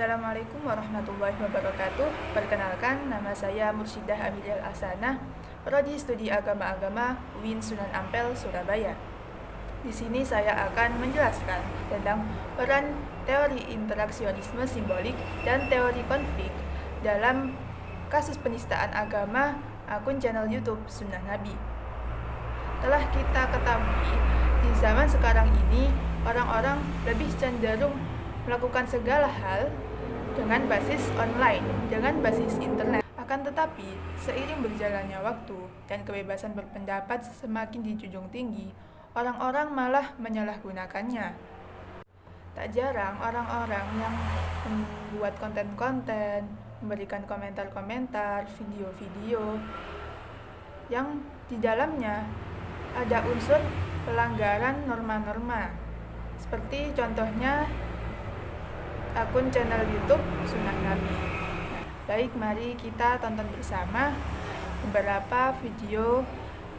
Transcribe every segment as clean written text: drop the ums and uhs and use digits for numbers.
Assalamualaikum warahmatullahi wabarakatuh. Perkenalkan, nama saya Mursyidah Amelia Al-Ahsanah, Prodi Studi Agama-Agama UIN Sunan Ampel, Surabaya. Di sini saya akan menjelaskan tentang peran teori interaksionisme simbolik dan teori konflik dalam kasus penistaan agama akun channel YouTube Sunnah Nabi. Telah kita ketahui, di zaman sekarang ini orang-orang lebih cenderung melakukan segala hal dengan basis online, dengan basis internet. Akan tetapi, seiring berjalannya waktu dan kebebasan berpendapat semakin dijunjung tinggi, orang-orang malah menyalahgunakannya. Tak jarang orang-orang yang membuat konten-konten, memberikan komentar-komentar, video-video yang di dalamnya ada unsur pelanggaran norma-norma. Seperti contohnya akun channel YouTube Sunnah Nabi. Baik, mari kita tonton bersama beberapa video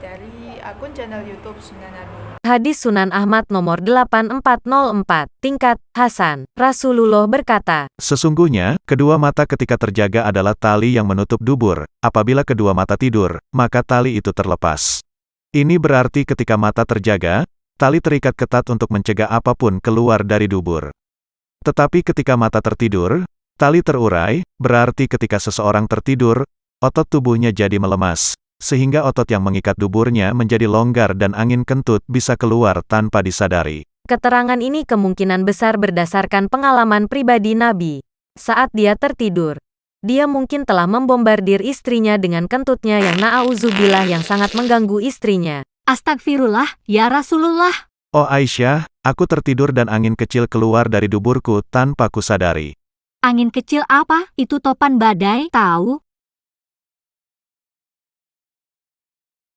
dari akun channel YouTube Sunnah Nabi. Hadis Sunan Ahmad nomor 8404, tingkat Hasan. Rasulullah berkata, Sesungguhnya, kedua mata ketika terjaga adalah tali yang menutup dubur. Apabila kedua mata tidur, maka tali itu terlepas. Ini berarti ketika mata terjaga, tali terikat ketat untuk mencegah apapun keluar dari dubur. Tetapi ketika mata tertidur, tali terurai, berarti ketika seseorang tertidur, otot tubuhnya jadi melemas, sehingga otot yang mengikat duburnya menjadi longgar dan angin kentut bisa keluar tanpa disadari. Keterangan ini kemungkinan besar berdasarkan pengalaman pribadi Nabi. Saat dia tertidur, dia mungkin telah membombardir istrinya dengan kentutnya yang na'udzubillah yang sangat mengganggu istrinya. Astagfirullah, ya Rasulullah. Oh Aisyah, aku tertidur dan angin kecil keluar dari duburku tanpa kusadari. Angin kecil apa? Itu topan badai, tahu?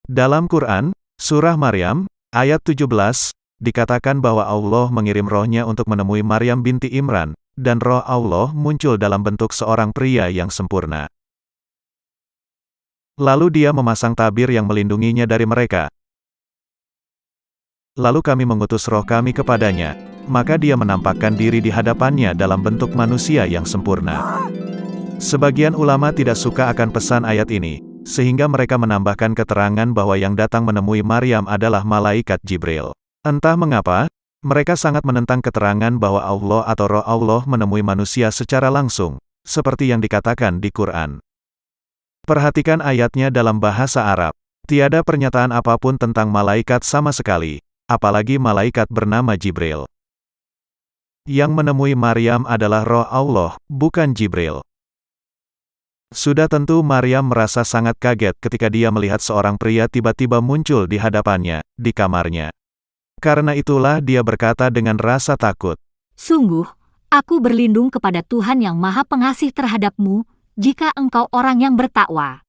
Dalam Quran, Surah Maryam, ayat 17, dikatakan bahwa Allah mengirim rohnya untuk menemui Maryam binti Imran, dan roh Allah muncul dalam bentuk seorang pria yang sempurna. Lalu dia memasang tabir yang melindunginya dari mereka. Lalu kami mengutus roh kami kepadanya, maka dia menampakkan diri di hadapannya dalam bentuk manusia yang sempurna. Sebagian ulama tidak suka akan pesan ayat ini, sehingga mereka menambahkan keterangan bahwa yang datang menemui Maryam adalah malaikat Jibril. Entah mengapa, mereka sangat menentang keterangan bahwa Allah atau roh Allah menemui manusia secara langsung, seperti yang dikatakan di Quran. Perhatikan ayatnya dalam bahasa Arab. Tiada pernyataan apapun tentang malaikat sama sekali, apalagi malaikat bernama Jibril. Yang menemui Maryam adalah roh Allah, bukan Jibril. Sudah tentu Maryam merasa sangat kaget ketika dia melihat seorang pria tiba-tiba muncul di hadapannya, di kamarnya. Karena itulah dia berkata dengan rasa takut, Sungguh, aku berlindung kepada Tuhan yang Maha Pengasih terhadapmu, jika engkau orang yang bertakwa.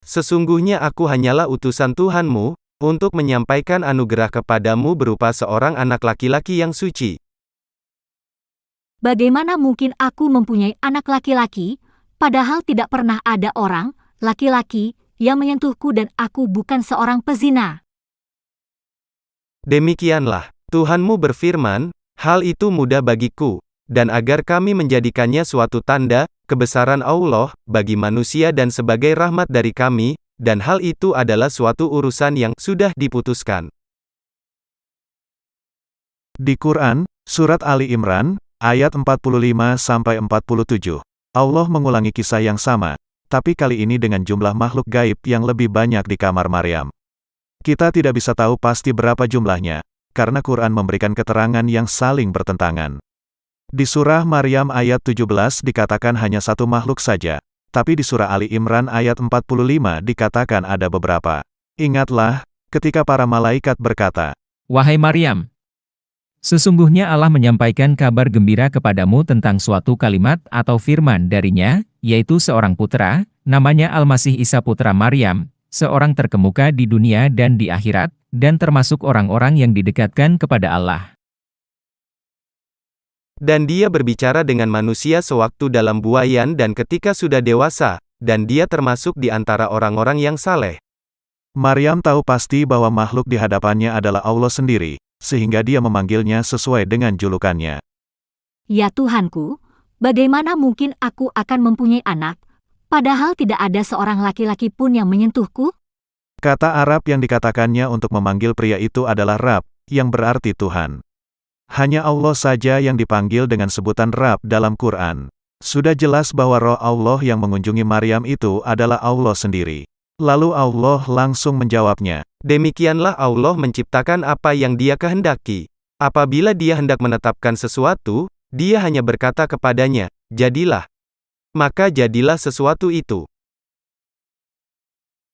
Sesungguhnya aku hanyalah utusan Tuhanmu, untuk menyampaikan anugerah kepadamu berupa seorang anak laki-laki yang suci. Bagaimana mungkin aku mempunyai anak laki-laki, padahal tidak pernah ada orang, laki-laki, yang menyentuhku dan aku bukan seorang pezina? Demikianlah, Tuhanmu berfirman, hal itu mudah bagiku, dan agar kami menjadikannya suatu tanda, kebesaran Allah, bagi manusia dan sebagai rahmat dari kami, dan hal itu adalah suatu urusan yang sudah diputuskan. di Quran, Surat Ali Imran, ayat 45-47. Allah mengulangi kisah yang sama, tapi kali ini dengan jumlah makhluk gaib yang lebih banyak di kamar Maryam. Kita tidak bisa tahu pasti berapa jumlahnya, karena Quran memberikan keterangan yang saling bertentangan. Di surah Maryam ayat 17 dikatakan hanya satu makhluk saja, tapi di surah Ali Imran ayat 45 dikatakan ada beberapa. Ingatlah, ketika para malaikat berkata, Wahai Maryam, sesungguhnya Allah menyampaikan kabar gembira kepadamu tentang suatu kalimat atau firman darinya, yaitu seorang putra, namanya Al-Masih Isa putra Maryam, seorang terkemuka di dunia dan di akhirat, dan termasuk orang-orang yang didekatkan kepada Allah. Dan dia berbicara dengan manusia sewaktu dalam buayan dan ketika sudah dewasa, dan dia termasuk di antara orang-orang yang saleh. Maryam tahu pasti bahwa makhluk di hadapannya adalah Allah sendiri, sehingga dia memanggilnya sesuai dengan julukannya. Ya Tuhanku, Bagaimana mungkin aku akan mempunyai anak, padahal tidak ada seorang laki-laki pun yang menyentuhku? Kata Arab yang dikatakannya untuk memanggil pria itu adalah Rab, yang berarti Tuhan. Hanya Allah saja yang dipanggil dengan sebutan Rab dalam Quran. Sudah jelas bahwa roh Allah yang mengunjungi Maryam itu adalah Allah sendiri. Lalu Allah langsung menjawabnya, Demikianlah Allah menciptakan apa yang Dia kehendaki. Apabila Dia hendak menetapkan sesuatu, Dia hanya berkata kepadanya, jadilah. Maka jadilah sesuatu itu.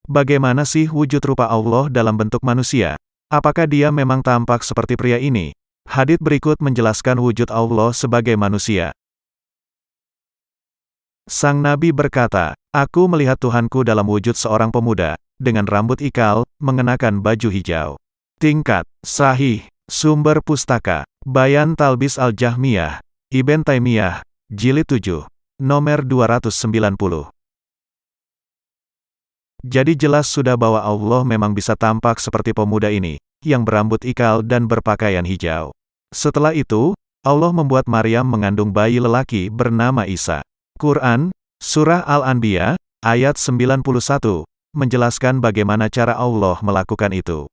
Bagaimana sih wujud rupa Allah dalam bentuk manusia? Apakah Dia memang tampak seperti pria ini? Hadits berikut menjelaskan wujud Allah sebagai manusia. Sang Nabi berkata, Aku melihat Tuhanku dalam wujud seorang pemuda, dengan rambut ikal, mengenakan baju hijau. Tingkat, Sahih, sumber pustaka, Bayan Talbis Al-Jahmiyah, Ibn Taimiyah, Jilid 7, nomor 290. Jadi jelas sudah bahwa Allah memang bisa tampak seperti pemuda ini, yang berambut ikal dan berpakaian hijau. Setelah itu, Allah membuat Maryam mengandung bayi lelaki bernama Isa. Quran, Surah Al-Anbiya, ayat 91, menjelaskan bagaimana cara Allah melakukan itu.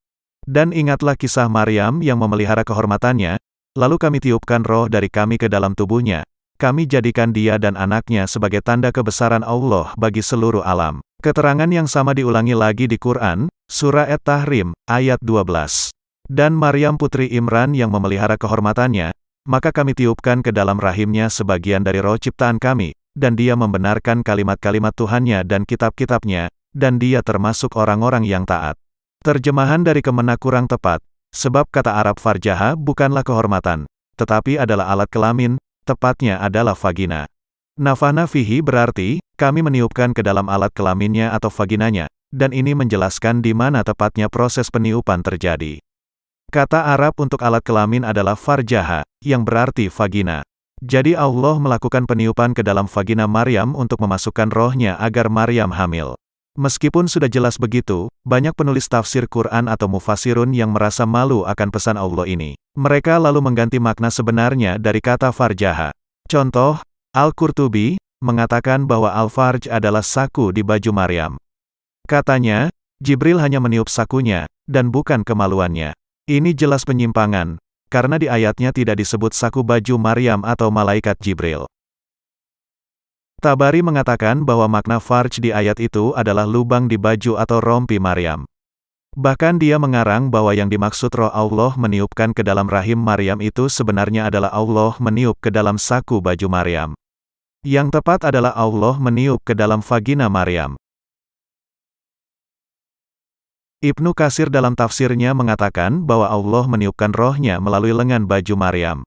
Dan ingatlah kisah Maryam yang memelihara kehormatannya, lalu kami tiupkan roh dari kami ke dalam tubuhnya. Kami jadikan dia dan anaknya sebagai tanda kebesaran Allah bagi seluruh alam. Keterangan yang sama diulangi lagi di Quran, Surah At-Tahrim, ayat 12. Dan Maryam putri Imran yang memelihara kehormatannya, maka kami tiupkan ke dalam rahimnya sebagian dari roh ciptaan kami, dan dia membenarkan kalimat-kalimat Tuhannya dan kitab-kitabnya, dan dia termasuk orang-orang yang taat. Terjemahan dari Kemenak kurang tepat, sebab kata Arab farjaha bukanlah kehormatan, tetapi adalah alat kelamin, tepatnya adalah vagina. Nafahna fihi berarti, kami meniupkan ke dalam alat kelaminnya atau vaginanya, dan ini menjelaskan di mana tepatnya proses peniupan terjadi. Kata Arab untuk alat kelamin adalah farjaha, yang berarti vagina. Jadi Allah melakukan peniupan ke dalam vagina Maryam untuk memasukkan rohnya agar Maryam hamil. Meskipun sudah jelas begitu, banyak penulis tafsir Quran atau mufasirun yang merasa malu akan pesan Allah ini. Mereka lalu mengganti makna sebenarnya dari kata farjaha. Contoh, Al-Qurtubi mengatakan bahwa al-farj adalah saku di baju Maryam. Katanya, Jibril hanya meniup sakunya, dan bukan kemaluannya. Ini jelas penyimpangan, karena di ayatnya tidak disebut saku baju Maryam atau malaikat Jibril. Tabari mengatakan bahwa makna farj di ayat itu adalah lubang di baju atau rompi Maryam. Bahkan dia mengarang bahwa yang dimaksud roh Allah meniupkan ke dalam rahim Maryam itu sebenarnya adalah Allah meniup ke dalam saku baju Maryam. Yang tepat adalah Allah meniup ke dalam vagina Maryam. Ibnu Katsir dalam tafsirnya mengatakan bahwa Allah meniupkan rohnya melalui lengan baju Maryam.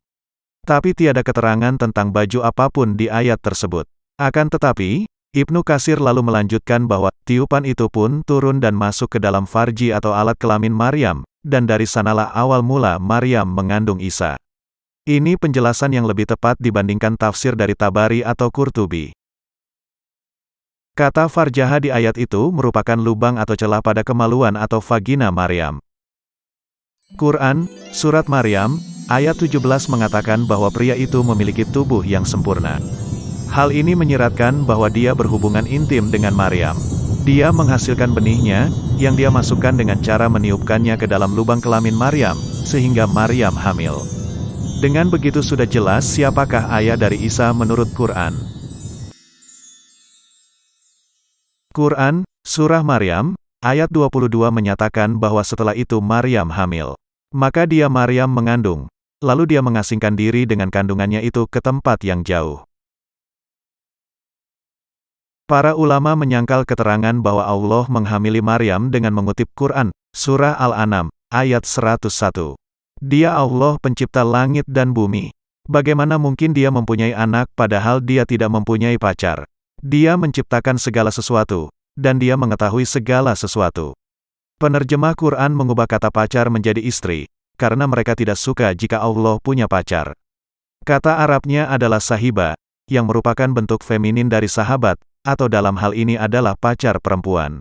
Tapi tiada keterangan tentang baju apapun di ayat tersebut. Akan tetapi, Ibnu Katsir lalu melanjutkan bahwa tiupan itu pun turun dan masuk ke dalam farji atau alat kelamin Maryam, dan dari sanalah awal mula Maryam mengandung Isa. Ini penjelasan yang lebih tepat dibandingkan tafsir dari Tabari atau Qurtubi. Kata farjaha di ayat itu merupakan lubang atau celah pada kemaluan atau vagina Maryam. Quran, Surat Maryam, ayat 17 mengatakan bahwa pria itu memiliki tubuh yang sempurna. Hal ini menyiratkan bahwa dia berhubungan intim dengan Maryam. Dia menghasilkan benihnya, yang dia masukkan dengan cara meniupkannya ke dalam lubang kelamin Maryam, sehingga Maryam hamil. Dengan begitu sudah jelas siapakah ayah dari Isa menurut Quran. Quran, Surah Maryam, ayat 22 menyatakan bahwa setelah itu Maryam hamil. Maka dia Maryam mengandung, lalu dia mengasingkan diri dengan kandungannya itu ke tempat yang jauh. Para ulama menyangkal keterangan bahwa Allah menghamili Maryam dengan mengutip Quran, Surah Al-An'am, ayat 101. Dia Allah pencipta langit dan bumi. Bagaimana mungkin dia mempunyai anak padahal dia tidak mempunyai pacar? Dia menciptakan segala sesuatu, dan dia mengetahui segala sesuatu. Penerjemah Quran mengubah kata pacar menjadi istri, karena mereka tidak suka jika Allah punya pacar. Kata Arabnya adalah sahiba, yang merupakan bentuk feminin dari sahabat, atau dalam hal ini adalah pacar perempuan.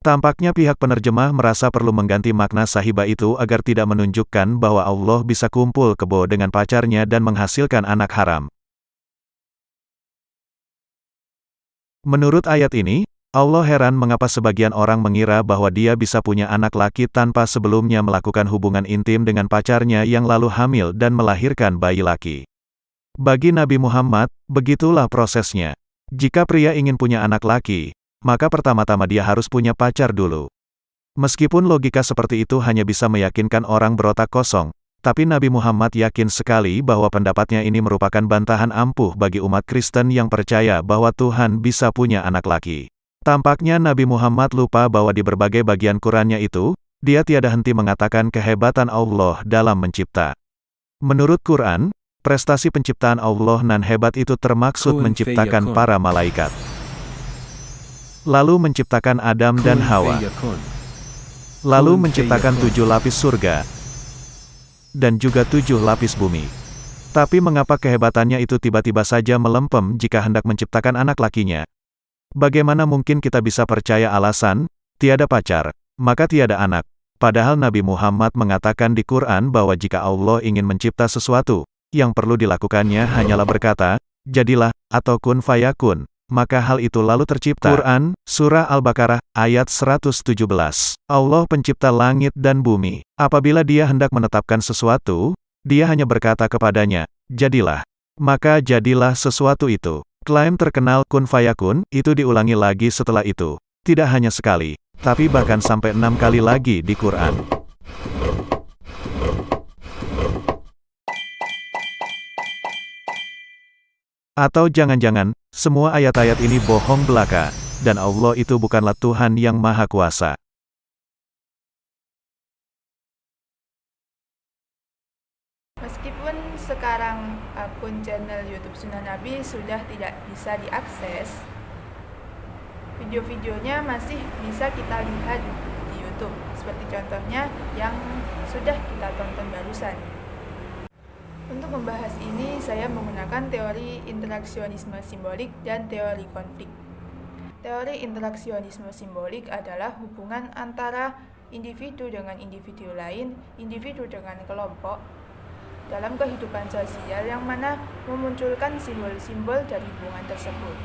Tampaknya pihak penerjemah merasa perlu mengganti makna sahiba itu agar tidak menunjukkan bahwa Allah bisa kumpul kebo dengan pacarnya dan menghasilkan anak haram. Menurut ayat ini, Allah heran mengapa sebagian orang mengira bahwa dia bisa punya anak laki tanpa sebelumnya melakukan hubungan intim dengan pacarnya yang lalu hamil dan melahirkan bayi laki. Bagi Nabi Muhammad, begitulah prosesnya. Jika pria ingin punya anak laki, maka pertama-tama dia harus punya pacar dulu. Meskipun logika seperti itu hanya bisa meyakinkan orang berotak kosong, tapi Nabi Muhammad yakin sekali bahwa pendapatnya ini merupakan bantahan ampuh bagi umat Kristen yang percaya bahwa Tuhan bisa punya anak laki. Tampaknya Nabi Muhammad lupa bahwa di berbagai bagian Qurannya itu, dia tiada henti mengatakan kehebatan Allah dalam mencipta. Menurut Quran, prestasi penciptaan Allah nan hebat itu termaksud menciptakan para malaikat. Lalu menciptakan Adam dan Hawa. Lalu menciptakan 7 lapis surga. Dan juga 7 lapis bumi. Tapi mengapa kehebatannya itu tiba-tiba saja melempem jika hendak menciptakan anak lakinya? Bagaimana mungkin kita bisa percaya alasan, tiada pacar, maka tiada anak? Padahal Nabi Muhammad mengatakan di Quran bahwa jika Allah ingin mencipta sesuatu, yang perlu dilakukannya hanyalah berkata, jadilah, atau kun fayakun, maka hal itu lalu tercipta. Quran, Surah Al-Baqarah, ayat 117. Allah pencipta langit dan bumi. Apabila dia hendak menetapkan sesuatu, dia hanya berkata kepadanya, jadilah. Maka jadilah sesuatu itu. Klaim terkenal kun fayakun, itu diulangi lagi setelah itu. Tidak hanya sekali, tapi bahkan sampai 6 kali lagi di Quran. Atau jangan-jangan, semua ayat-ayat ini bohong belaka, dan Allah itu bukanlah Tuhan yang Maha Kuasa. Meskipun sekarang akun channel YouTube Sunnah Nabi sudah tidak bisa diakses, video-videonya masih bisa kita lihat di YouTube, seperti contohnya yang sudah kita tonton barusan. Untuk membahas ini, saya menggunakan teori interaksionisme simbolik dan teori konflik. Teori interaksionisme simbolik adalah hubungan antara individu dengan individu lain, individu dengan kelompok, dalam kehidupan sosial yang mana memunculkan simbol-simbol dari hubungan tersebut.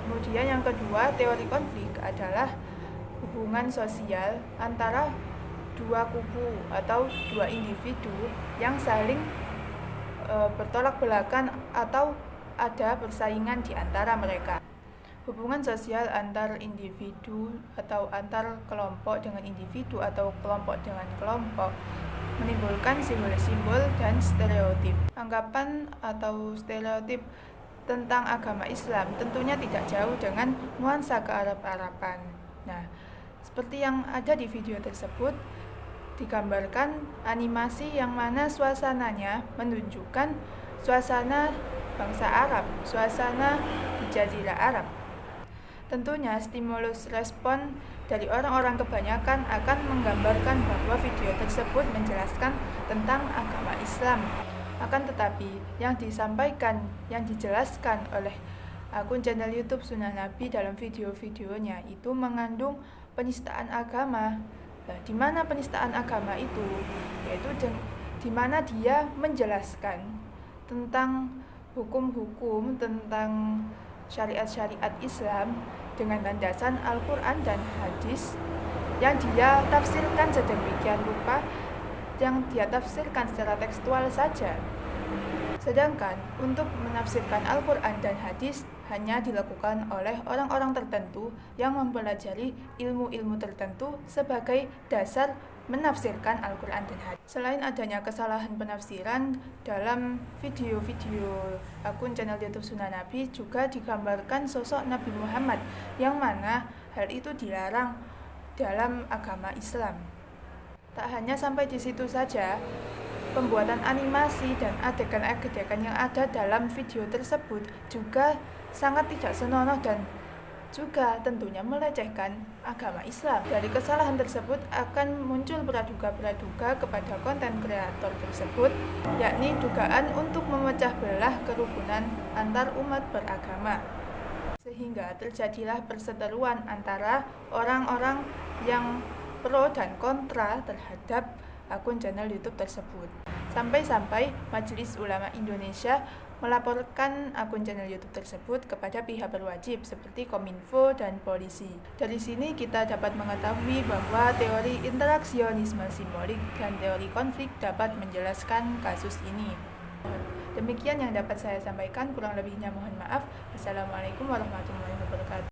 Kemudian yang kedua, teori konflik adalah hubungan sosial antara dua kubu atau dua individu yang saling bertolak belakang atau ada persaingan di antara mereka. Hubungan sosial antar individu atau antar kelompok dengan individu atau kelompok dengan kelompok menimbulkan simbol-simbol dan stereotip. Anggapan atau stereotip tentang agama Islam tentunya tidak jauh dengan nuansa kearab-araban. Nah, seperti yang ada di video tersebut, digambarkan animasi yang mana suasananya menunjukkan suasana bangsa Arab, suasana di Jazirah Arab. Tentunya stimulus respon dari orang-orang kebanyakan akan menggambarkan bahwa video tersebut menjelaskan tentang agama Islam. Akan tetapi, yang disampaikan, yang dijelaskan oleh akun channel YouTube Sunnah Nabi dalam video-videonya itu mengandung penistaan agama. Nah, di mana penistaan agama itu? Yaitu di mana dia menjelaskan tentang hukum-hukum, tentang syariat-syariat Islam dengan landasan Al-Quran dan hadis yang dia tafsirkan sedemikian rupa, yang dia tafsirkan secara tekstual saja. Sedangkan untuk menafsirkan Al-Quran dan hadis hanya dilakukan oleh orang-orang tertentu yang mempelajari ilmu-ilmu tertentu sebagai dasar menafsirkan Al-Quran dan hadis. Selain adanya kesalahan penafsiran dalam video-video akun channel YouTube Sunnah Nabi, juga digambarkan sosok Nabi Muhammad yang mana hal itu dilarang dalam agama Islam. Tak hanya sampai di situ saja, pembuatan animasi dan adegan-adegan yang ada dalam video tersebut juga sangat tidak senonoh dan juga tentunya melecehkan agama Islam. Dari kesalahan tersebut akan muncul praduga-praduga kepada konten kreator tersebut, yakni dugaan untuk memecah belah kerukunan antar umat beragama. Sehingga terjadilah perseteruan antara orang-orang yang pro dan kontra terhadap akun channel YouTube tersebut. Sampai-sampai Majelis Ulama Indonesia melaporkan akun channel YouTube tersebut kepada pihak berwajib seperti Kominfo dan polisi. Dari sini kita dapat mengetahui bahwa teori interaksionisme simbolik dan teori konflik dapat menjelaskan kasus ini. Demikian yang dapat saya sampaikan, kurang lebihnya mohon maaf. Wassalamualaikum warahmatullahi wabarakatuh.